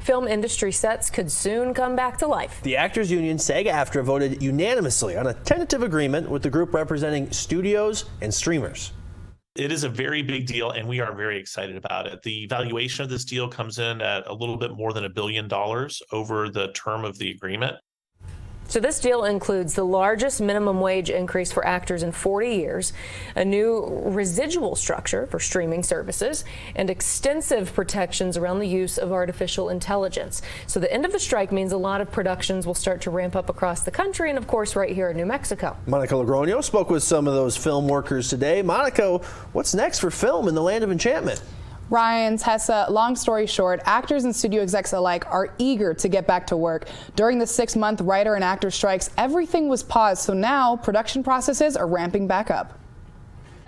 film industry sets could soon come back to life. The actors union SAG-AFTRA voted unanimously on a tentative agreement with the group representing studios and streamers. It is a very big deal, and we are very excited about it. The valuation of this deal comes in at a little bit more than $1 billion over the term of the agreement. So this deal includes the largest minimum wage increase for actors in 40 years, a new residual structure for streaming services, and extensive protections around the use of artificial intelligence. So the end of the strike means a lot of productions will start to ramp up across the country and, of course, right here in New Mexico. Monica Logroño spoke with some of those film workers today. Monica, what's next for film in the land of enchantment? Ryan, Tessa, long story short, actors and studio execs alike are eager to get back to work. During the 6-month writer and actor strikes, everything was paused, so now production processes are ramping back up.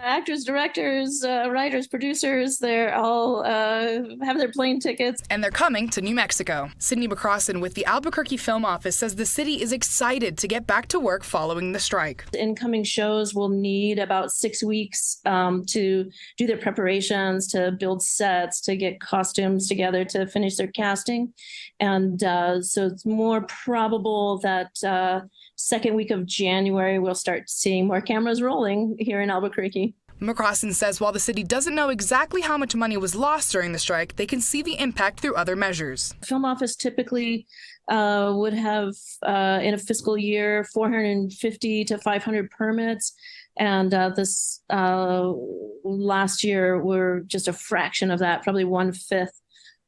Actors, directors, writers, producers, they're all have their plane tickets. And they're coming to New Mexico. Sydney McCrossin with the Albuquerque Film Office says the city is excited to get back to work following the strike. Incoming shows will need about 6 weeks to do their preparations, to build sets, to get costumes together, to finish their casting. And so it's more probable that second week of January, we'll start seeing more cameras rolling here in Albuquerque. McCrossin says while the city doesn't know exactly how much money was lost during the strike, they can see the impact through other measures. The film office typically would have in a fiscal year 450 to 500 permits. And this last year were just a fraction of that, probably 1/5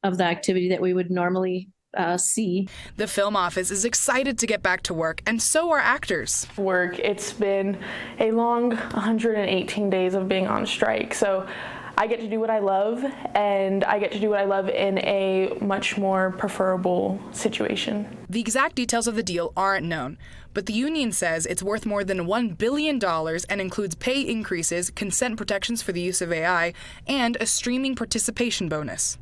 of the activity that we would normally see. The film office is excited to get back to work, and so are actors. It's been a long 118 days of being on strike, so I get to do what I love, and I get to do what I love in a much more preferable situation. The exact details of the deal aren't known, but the union says it's worth more than $1 billion and includes pay increases, consent protections for the use of AI, and a streaming participation bonus.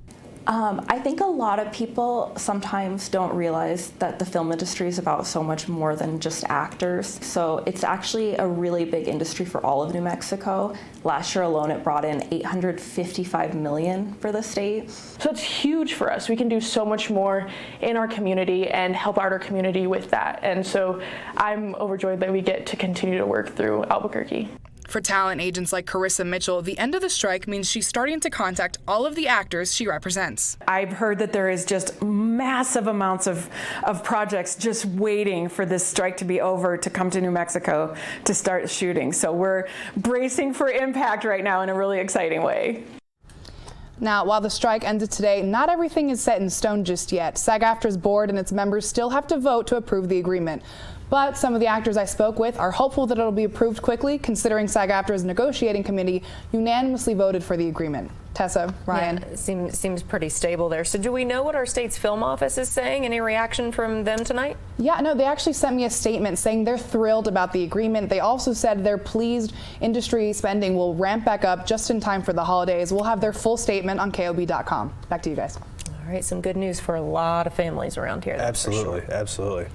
I think a lot of people sometimes don't realize that the film industry is about so much more than just actors. So it's actually a really big industry for all of New Mexico. Last year alone, it brought in $855 million for the state. So it's huge for us. We can do so much more in our community and help out our community with that. And so I'm overjoyed that we get to continue to work through Albuquerque. For talent agents like Carissa Mitchell, the end of the strike means she's starting to contact all of the actors she represents. I've heard that there is just massive amounts of projects just waiting for this strike to be over to come to New Mexico to start shooting. So we're bracing for impact right now in a really exciting way. Now, while the strike ended today, not everything is set in stone just yet. SAG-AFTRA's board and its members still have to vote to approve the agreement. But some of the actors I spoke with are hopeful that it'll be approved quickly, considering SAG-AFTRA's negotiating committee unanimously voted for the agreement. Tessa, Ryan. Yeah, seems pretty stable there. So do we know what our state's film office is saying? Any reaction from them tonight? Yeah, no, they actually sent me a statement saying they're thrilled about the agreement. They also said they're pleased industry spending will ramp back up just in time for the holidays. We'll have their full statement on KOB.com. Back to you guys. All right, some good news for a lot of families around here. Absolutely, absolutely.